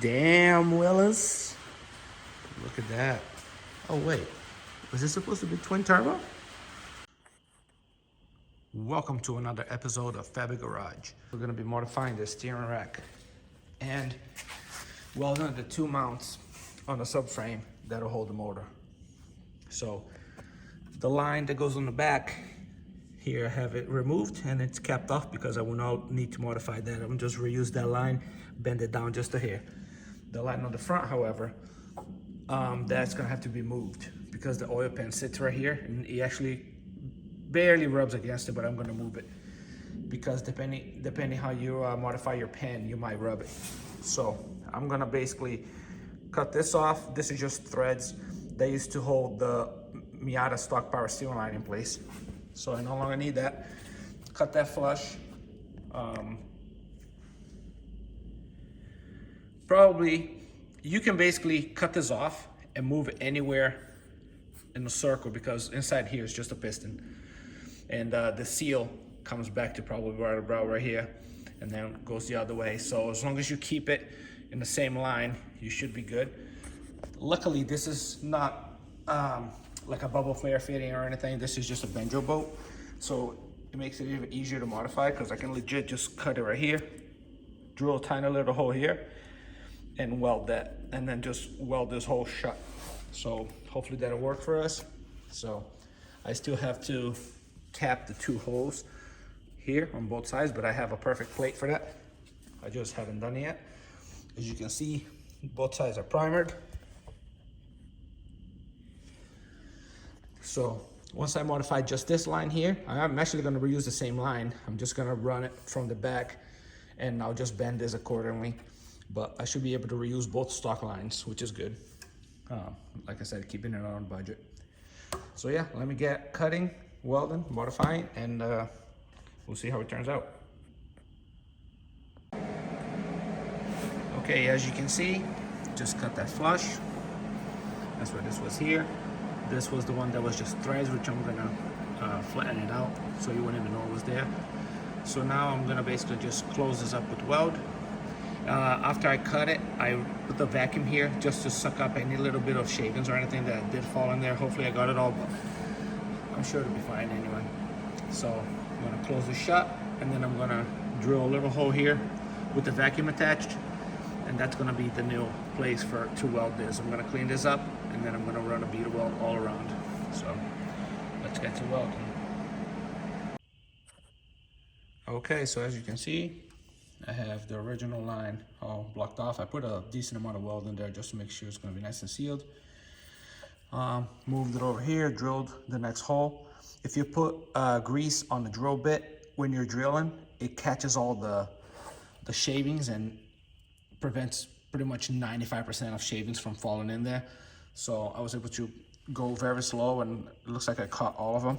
Damn, Willis. Look at that. Oh, wait. Was this supposed to be twin turbo? Welcome to another episode of Fabitgarage. We're going to be modifying the steering rack and welding the two mounts on the subframe that'll hold the motor. So the line that goes on the back here, I have it removed and it's capped off because I will not need to modify that. I'm just reuse that line, bend it down just a hair. The line on the front, however, that's gonna have to be moved because the oil pan sits right here and it actually barely rubs against it, but I'm gonna move it because depending how you modify your pan, you might rub it. So I'm gonna basically cut this off. This is just threads. They used to hold the Miata stock power steering line in place. So I no longer need that. Cut that flush. Probably, you can basically cut this off and move it anywhere in the circle because inside here is just a piston. And the seal comes back to probably right about right here and then goes the other way. So as long as you keep it in the same line, you should be good. Luckily, this is not like a bubble flare fitting or anything. This is just a benjo bolt. So it makes it even easier to modify because I can legit just cut it right here, drill a tiny little hole here, and weld that, and then just weld this hole shut. So hopefully that'll work for us. So I still have to cap the two holes here on both sides, but I have a perfect plate for that. I just haven't done it yet. As you can see, both sides are primered. So once I modify just this line here, I'm actually gonna reuse the same line. I'm just gonna run it from the back and I'll just bend this accordingly. But I should be able to reuse both stock lines, which is good. Like I said, keeping it on budget. So yeah, let me get cutting, welding, modifying, and we'll see how it turns out. Okay, as you can see, just cut that flush. That's what this was here. This was the one that was just threads, which I'm gonna flatten it out so you wouldn't even know it was there. So now I'm gonna basically just close this up with weld. After I cut it, I put the vacuum here just to suck up any little bit of shavings or anything that did fall in there. Hopefully I got it all, but I'm sure it'll be fine anyway. So I'm gonna close this shut and then I'm gonna drill a little hole here with the vacuum attached, and that's gonna be the new place to weld this. I'm gonna clean this up and then I'm gonna run a bead weld all around. So let's get to welding. Okay, so as you can see, I have the original line all blocked off. I put a decent amount of weld in there just to make sure it's gonna be nice and sealed. Moved it over here, drilled the next hole. If you put grease on the drill bit when you're drilling, it catches all the shavings and prevents pretty much 95% of shavings from falling in there. So I was able to go very slow and it looks like I caught all of them.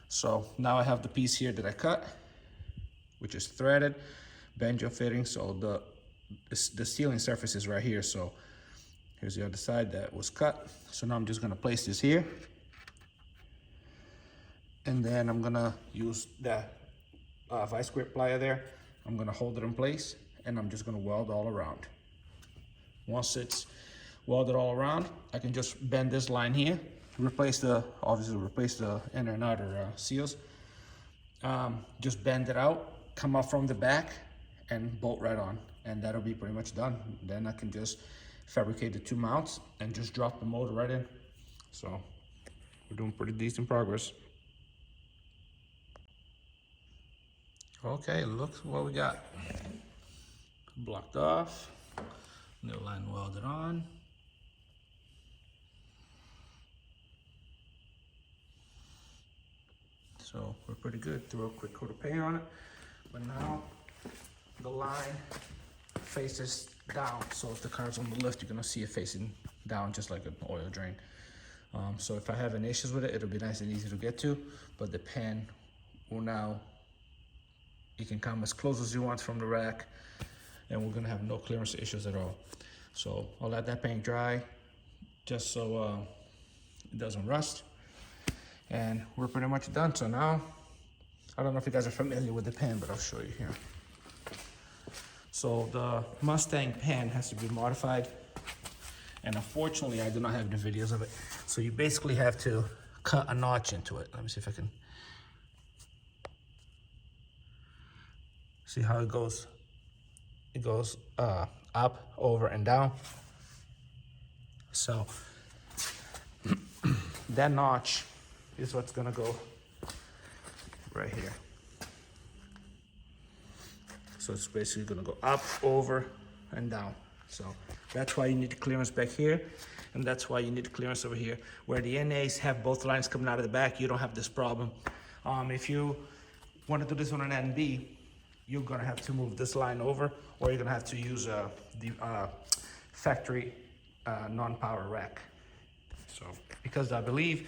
So now I have the piece here that I cut, which is threaded, benjo fitting. So the sealing surface is right here. So here's the other side that was cut. So now I'm just gonna place this here. And then I'm gonna use that vice grip plier there. I'm gonna hold it in place and I'm just gonna weld all around. Once it's welded all around, I can just bend this line here, obviously replace the inner and outer seals. Just bend it out, come up from the back and bolt right on, and that'll be pretty much done. Then I can just fabricate the two mounts and just drop the motor right in. So we're doing pretty decent progress. Okay, look what we got. Blocked off, new line welded on. So we're pretty good. Throw a quick coat of paint on it, but now the line faces down. So if the car's on the lift, you're gonna see it facing down just like an oil drain. So if I have any issues with it, it'll be nice and easy to get to, but the pan will now, you can come as close as you want from the rack and we're gonna have no clearance issues at all. So I'll let that paint dry just so it doesn't rust. And we're pretty much done. So now, I don't know if you guys are familiar with the pan, but I'll show you here. So the Mustang pan has to be modified. And unfortunately, I do not have the videos of it. So you basically have to cut a notch into it. Let me see if I can. See how it goes? It goes up, over, and down. So that notch is what's gonna go right here. So it's basically gonna go up, over, and down. So that's why you need the clearance back here, and that's why you need the clearance over here. Where the NAs have both lines coming out of the back, you don't have this problem. If you want to do this on an NB, you're gonna have to move this line over, or you're gonna have to use the factory non-power rack. So, because I believe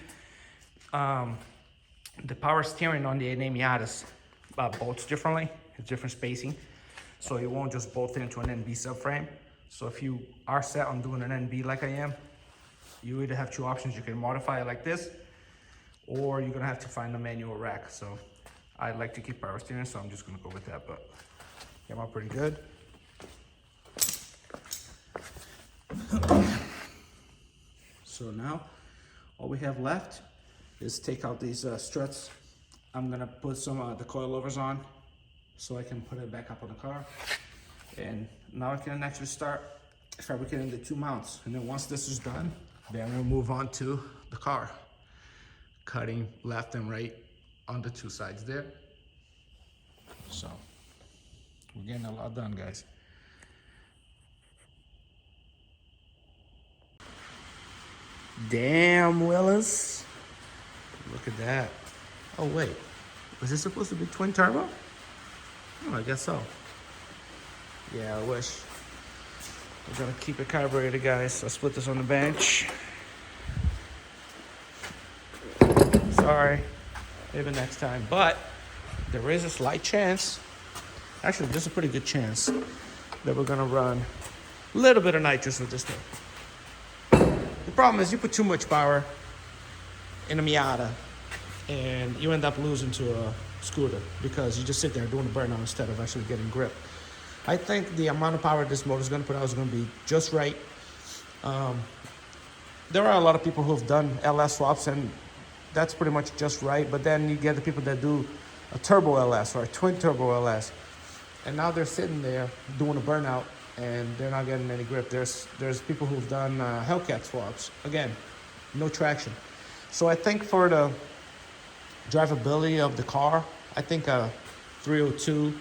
the power steering on the NA Miatas bolts differently, it's different spacing. So it won't just bolt into an NB subframe. So if you are set on doing an NB like I am, you either have two options. You can modify it like this, or you're gonna have to find a manual rack. So I like to keep power steering, so I'm just gonna go with that, but came out pretty good. So now all we have left is take out these struts. I'm gonna put some of the coilovers on so I can put it back up on the car. And now I can actually start fabricating the two mounts. And then once this is done, then we'll move on to the car. Cutting left and right on the two sides there. So we're getting a lot done, guys. Damn, Willis. Look at that. Oh wait, was this supposed to be twin turbo? Oh, I guess so. Yeah, I wish. We're gonna keep it carbureted, guys. I'll split this on the bench. Sorry, maybe next time. But there is a slight chance, actually there's a pretty good chance, that we're gonna run a little bit of nitrous with this thing. The problem is you put too much power in a Miata and you end up losing to a scooter because you just sit there doing a burnout instead of actually getting grip. I think the amount of power this motor is going to put out is going to be just right. There are a lot of people who have done LS swaps, and that's pretty much just right. But then you get the people that do a turbo LS or a twin turbo LS, and now they're sitting there doing a burnout, and they're not getting any grip. There's people who've done Hellcat swaps. Again, no traction. So I think for the drivability of the car, I think a 302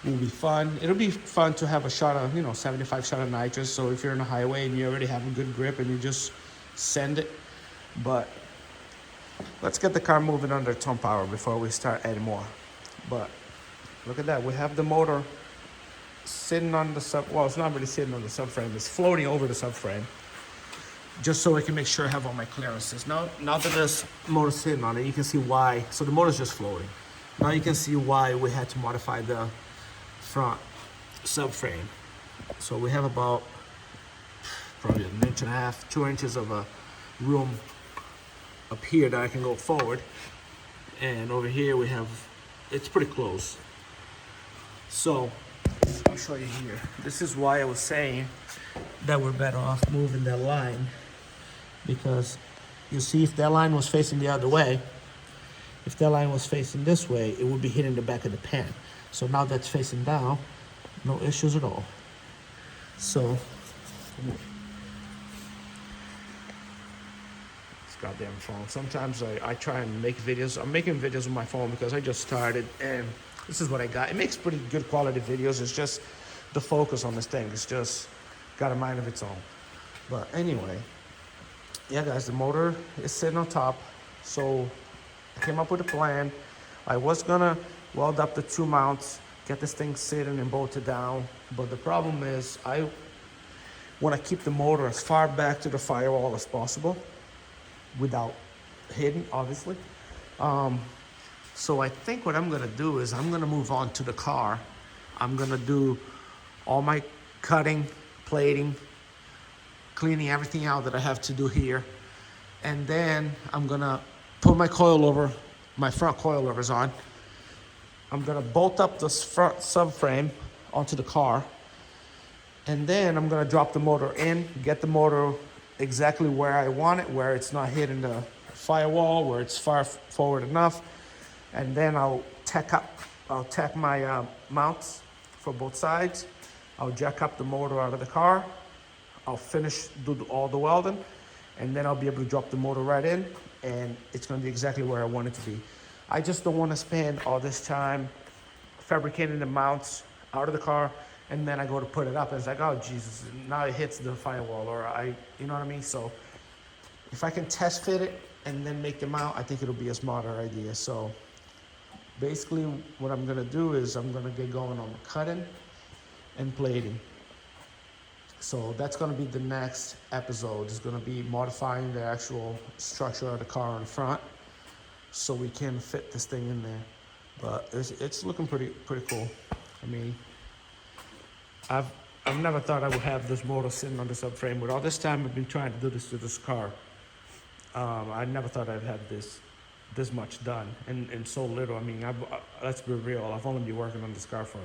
will be fun. It'll be fun to have a shot of, 75 shot of nitrous. So if you're on a highway and you already have a good grip and you just send it. But let's get the car moving under tone power before we start adding more. But look at that. We have the motor sitting on the well, it's not really sitting on the subframe. It's floating over the subframe, just so I can make sure I have all my clearances. Now that this motor's sitting on it, you can see why. So the motor's just floating. Now you can see why we had to modify the front subframe. So we have about probably 1.5 inches, 2 inches of a room up here that I can go forward. And over here we have, it's pretty close. So I'll show you here. This is why I was saying that we're better off moving that line, because you see, if that line was facing the other way, if that line was facing this way, it would be hitting the back of the pan. So now that's facing down, no issues at all. So this goddamn phone. Sometimes I try and make videos. I'm making videos with my phone because I just started, and this is what I got. It makes pretty good quality videos. It's just the focus on this thing. It's just got a mind of its own. But anyway, yeah, guys, the motor is sitting on top. So I came up with a plan. I was gonna weld up the two mounts, get this thing sitting and bolted down. But the problem is I want to keep the motor as far back to the firewall as possible without hitting, obviously. So I think what I'm gonna do is I'm gonna move on to the car. I'm gonna do all my cutting, plating, cleaning everything out that I have to do here. And then I'm gonna put my coilover, my front coilovers on. I'm gonna bolt up this front subframe onto the car. And then I'm gonna drop the motor in, get the motor exactly where I want it, where it's not hitting the firewall, where it's far forward enough. And then I'll tack my mounts for both sides. I'll jack up the motor out of the car. I'll do all the welding, and then I'll be able to drop the motor right in, and it's gonna be exactly where I want it to be. I just don't wanna spend all this time fabricating the mounts out of the car, and then I go to put it up, and it's like, oh Jesus, now it hits the firewall, or you know what I mean? So if I can test fit it and then make the mount, I think it'll be a smarter idea. So basically what I'm gonna do is I'm gonna get going on cutting and plating. So that's gonna be the next episode. It's gonna be modifying the actual structure of the car in front so we can fit this thing in there. But it's looking pretty cool. I mean, I've never thought I would have this motor sitting on the subframe. With all this time I've been trying to do this to this car, I never thought I'd have this much done and so little. I mean, let's be real. I've only been working on this car for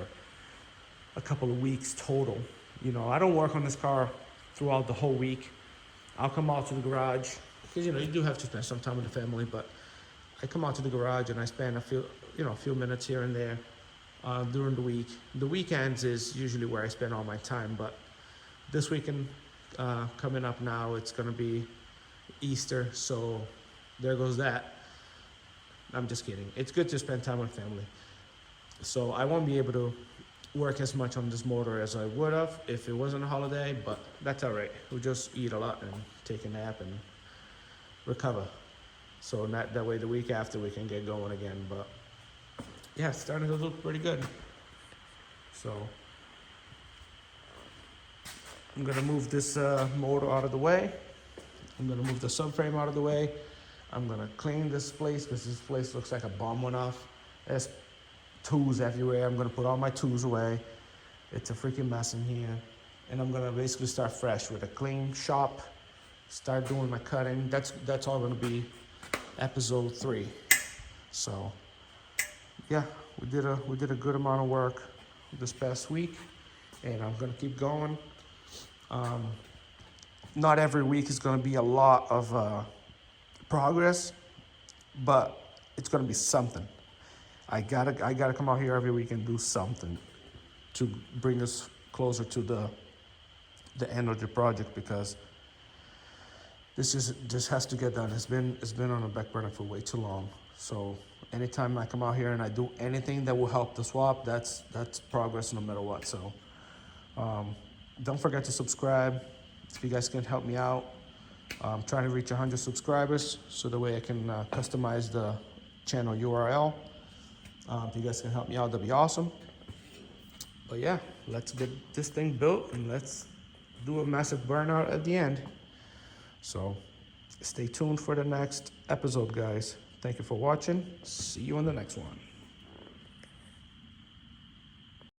a couple of weeks total. You know, I don't work on this car throughout the whole week. I'll come out to the garage because you do have to spend some time with the family. But I come out to the garage and I spend a few minutes here and there during the week. The weekends is usually where I spend all my time. But this weekend coming up now, it's gonna be Easter, so there goes that. I'm just kidding. It's good to spend time with family. So I won't be able to work as much on this motor as I would have if it wasn't a holiday, but that's all right. We'll just eat a lot and take a nap and recover. So that way the week after we can get going again. But yeah, it's starting to look pretty good. So I'm gonna move this motor out of the way. I'm gonna move the subframe out of the way. I'm gonna clean this place because this place looks like a bomb went off. There's tools everywhere. I'm gonna put all my tools away. It's a freaking mess in here. And I'm gonna basically start fresh with a clean shop, start doing my cutting. That's all gonna be episode 3. So yeah, we did a good amount of work this past week, and I'm gonna keep going. Not every week is gonna be a lot of progress, but it's gonna be something. I gotta come out here every week and do something to bring us closer to the end of the project, because this just has to get done. It's been on the back burner for way too long. So anytime I come out here and I do anything that will help the swap, that's progress no matter what. So don't forget to subscribe if you guys can help me out. I'm trying to reach 100 subscribers so that way I can customize the channel URL. If you guys can help me out, that'd be awesome. But yeah, let's get this thing built and let's do a massive burnout at the end. So stay tuned for the next episode, guys. Thank you for watching. See you on the next one.